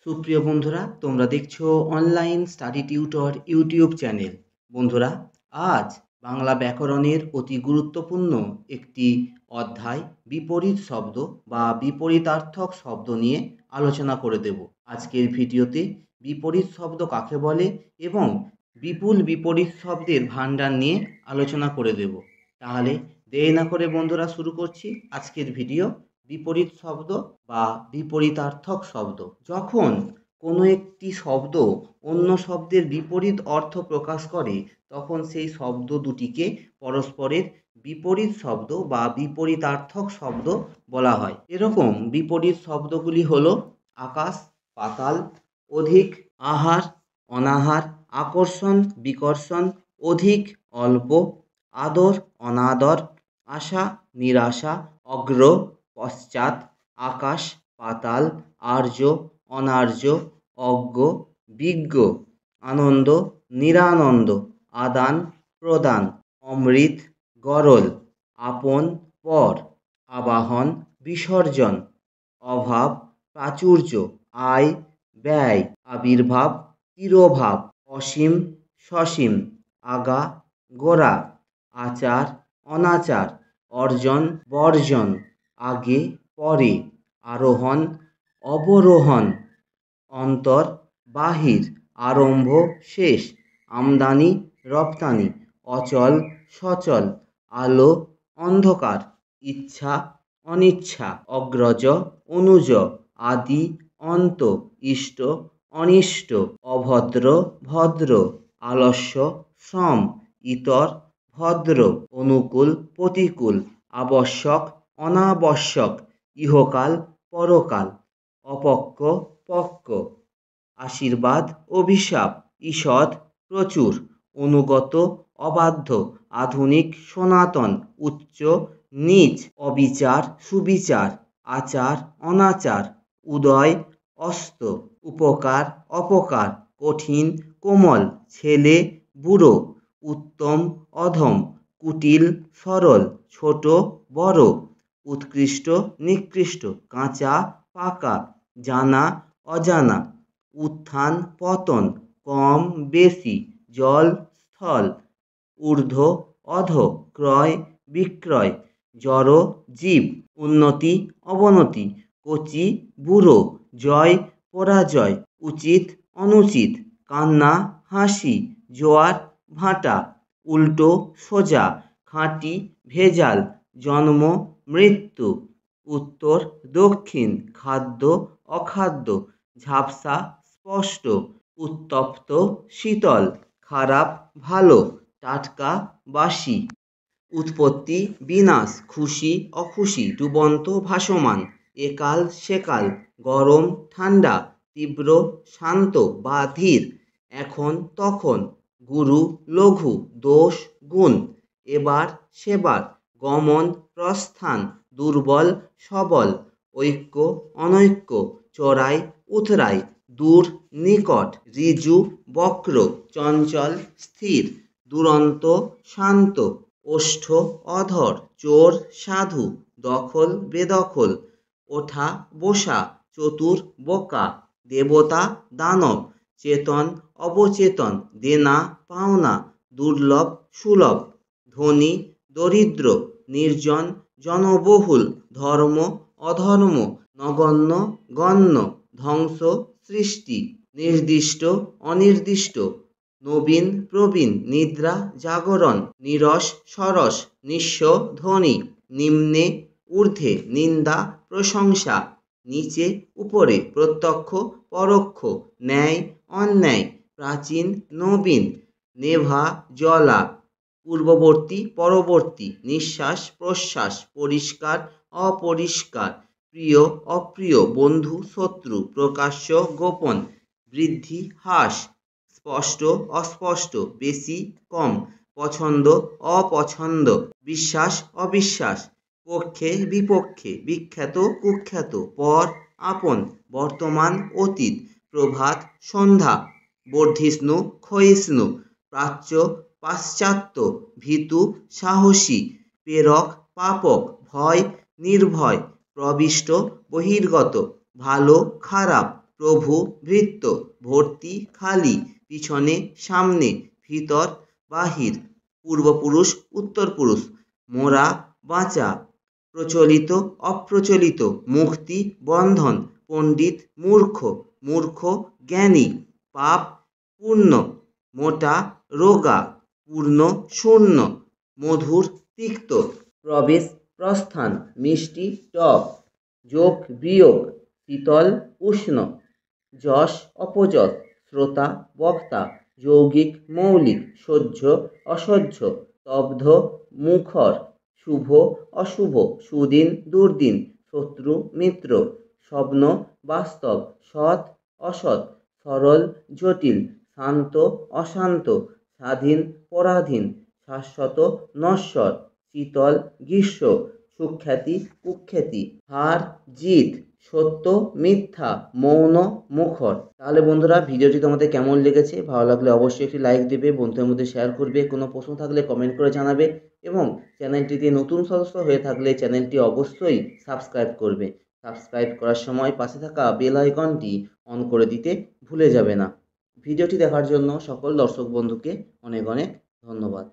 সুপ্রিয় বন্ধুরা, তোমরা দেখছো online study tutor YouTube channel. বন্ধুরা, আজ বাংলা ব্যাকরণের অতি গুরুত্বপূর্ণ একটি অধ্যায় বিপরীত শব্দ বা বিপরীতার্থক শব্দ নিয়ে আলোচনা করে দেব। আজকের ভিডিওতে বিপরীত শব্দ কাকে বলে এবং বিপুল বিপরীত শব্দের ভাণ্ডার নিয়ে আলোচনা করে দেব। তাহলে দেরি না করে বন্ধুরা শুরু করছি আজকের ভিডিও। বিপরীত শব্দ বা বিপরীতার্থক শব্দ। যখন কোনো একটি শব্দ অন্য শব্দের বিপরীত অর্থ প্রকাশ করে তখন সেই শব্দ দুটিকে পরস্পরের বিপরীত শব্দ বা বিপরীতার্থক শব্দ বলা হয়। এরকম বিপরীত শব্দগুলি হলো আকাশ, পাতাল, অধিক, আহার, অনাহার, আকর্ষণ, বিকর্ষণ, অধিক, অল্প, আদর, অনাদর, আশা, নিরাশা, অগ্র, পশ্চাৎ, আকাশ, পাতাল, আর্য, অনার্য, অজ্ঞ, বিজ্ঞ, আনন্দ, নিরানন্দ, আদান প্রদান, অমৃত, গরল, আপন, পর, আবাহন, বিসর্জন, অভাব, প্রাচুর্য, আয়, ব্যয়, আবির্ভাব, তিরোভাব, অসীম, সসীম, আগা, গোড়া, আচার, অনাচার, অর্জন, বর্জন, আগে, পরে, আরোহণ, অবরোহণ, অন্তর, বাহির, আরম্ভ, শেষ, আমদানি, রপ্তানি, অচল, সচল, আলো, অন্ধকার, ইচ্ছা, অনিচ্ছা, অগ্রজ, অনুজ, আদি, অন্ত, ইষ্ট, অনিষ্ট, অভদ্র, ভদ্র, আলস্য, শ্রম, ইতর, ভদ্র, অনুকূল, প্রতিকূল, আবশ্যক, অনাবশ্যক, ইহকাল, পরকাল, অপক্ক, পক্ক, আশীর্বাদ, অভিশাপ, ঈষৎ, প্রচুর, অনুগত, অবাধ্য, আধুনিক, সনাতন, উচ্চ, নীচ, অবিচার, সুবিচার, আচার, অনাচার, উদয়, অস্ত, উপকার, অপকার, কঠিন, কোমল, ছেলে, বুড়ো, উত্তম, অধম, কুটিল, সরল, ছোট, বড়, উৎকৃষ্ট, নিকৃষ্ট, কাঁচা, পাকা, জানা, অজানা, উত্থান, পতন, কম, বেশি, জল, স্থল, ঊর্ধ্ব, অধ, ক্রয়, বিক্রয়, জড়, জীব, উন্নতি, অবনতি, কচি, বুড়ো, জয়, পরাজয়, উচিত, অনুচিত, কান্না, হাসি, জোয়ার, ভাটা, উল্টো, সোজা, খাঁটি, ভেজাল, জন্ম, মৃত্যু, উত্তর, দক্ষিণ, খাদ্য, অখাদ্য, ঝাপসা, স্পষ্ট, উত্তপ্ত, শীতল, খারাপ, ভালো, টাটকা, বাসি, উৎপত্তি, বিনাশ, খুশি, অখুশি, ডুবন্ত, ভাসমান, একাল, সেকাল, গরম, ঠান্ডা, তীব্র, শান্ত বা ধীর, এখন, তখন, গুরু, লঘু, দোষ, গুণ, এবার, সেবার, গমন, প্রস্থান, দুর্বল, সবল, ঐক্য, অনৈক্য, চড়াই, উতরাই, দূর, নিকট, ঋজু, বক্র, চঞ্চল, স্থির, দুরন্ত, শান্ত, ওষ্ঠ, অধর, চোর, সাধু, দখল, বেদখল, ওঠা, বসা, চতুর, বোকা, দেবতা, দানব, চেতন, অবচেতন, দেনা, পাওনা, দুর্লভ, সুলভ, ধনী, দরিদ্র, নির্জন, জনবহুল, ধর্ম, অধর্ম, নগণ্য, গণ্য, ধ্বংস, সৃষ্টি, নির্দিষ্ট, অনির্দিষ্ট, নবীন, প্রবীণ, নিদ্রা, জাগরণ, নীরস, সরস, নিঃস্ব, ধনী, নিম্নে, ঊর্ধ্বে, নিন্দা, প্রশংসা, নিচে, উপরে, প্রত্যক্ষ, পরোক্ষ, ন্যায়, অন্যায়, প্রাচীন, নবীন, নেভা, জ্বলা, পূর্ববর্তী, পরবর্তী, নিঃশ্বাস, প্রশ্বাস, পরিষ্কার, অপরিষ্কার, প্রিয়, অপ্রিয়, বন্ধু, শত্রু, প্রকাশ্য, গোপন, বৃদ্ধি, হ্রাস, স্পষ্ট, অস্পষ্ট, বেশি, কম, পছন্দ, অপছন্দ, বিশ্বাস, অবিশ্বাস, পক্ষে, বিপক্ষে, বিখ্যাত, কুখ্যাত, পর, আপন, বর্তমান, অতীত, প্রভাত, সন্ধ্যা, বর্ধিষ্ণু, ক্ষয়িষ্ণু, প্রাচ্য, পাশ্চাত্য, ভীতু, সাহসী, প্রেরক, পাপক, ভয়, নির্ভয়, প্রবিষ্ট, বহির্গত, ভালো, খারাপ, প্রভু ভৃত্য, ভর্তি খালি, পিছনে সামনে, ভিতর বাহির, পূর্বপুরুষ উত্তরপুরুষ, মোরা বাঁচা, প্রচলিত অপ্রচলিত, মুক্তি বন্ধন, পণ্ডিত মূর্খ, মূর্খ জ্ঞানী, পাপ পূর্ণ, মোটা রোগা, পূর্ণ শূন্য, মধুর তিক্ত, প্রবেশ প্রস্থান, মিষ্টি টক, যোগ বিয়োগ, শীতল উষ্ণ, যশ অপযশ, শ্রোতা বক্তা, যৌগিক মৌলিক, সহ্য অসহ্য, স্তব্ধ মুখর, শুভ অশুভ, সুদিন দুর্দিন, শত্রু মিত্র, স্বপ্ন বাস্তব, সৎ অসৎ, সরল জটিল, শান্ত অশান্ত, স্বাধীন পরাধীন, শাশ্বত নশ্বর, শীতল গ্রীষ্ম, সুখ্যাতি কুখ্যাতি, হার জিত, সত্য মিথ্যা, মৌন মুখর। তাহলে বন্ধুরা, ভিডিওটি তোমাদের কেমন লেগেছে? ভালো লাগলে অবশ্যই একটি লাইক দেবে, বন্ধুদের মধ্যে শেয়ার করবে, কোনো প্রশ্ন থাকলে কমেন্ট করে জানাবে এবং চ্যানেলটিতে নতুন সদস্য হয়ে থাকলে চ্যানেলটি অবশ্যই সাবস্ক্রাইব করবে। সাবস্ক্রাইব করার সময় পাশে থাকা বেল আইকনটি অন করে দিতে ভুলে যাবে না। ভিডিওটি দেখার জন্য সকল দর্শক বন্ধুকে অনেক অনেক ধন্যবাদ।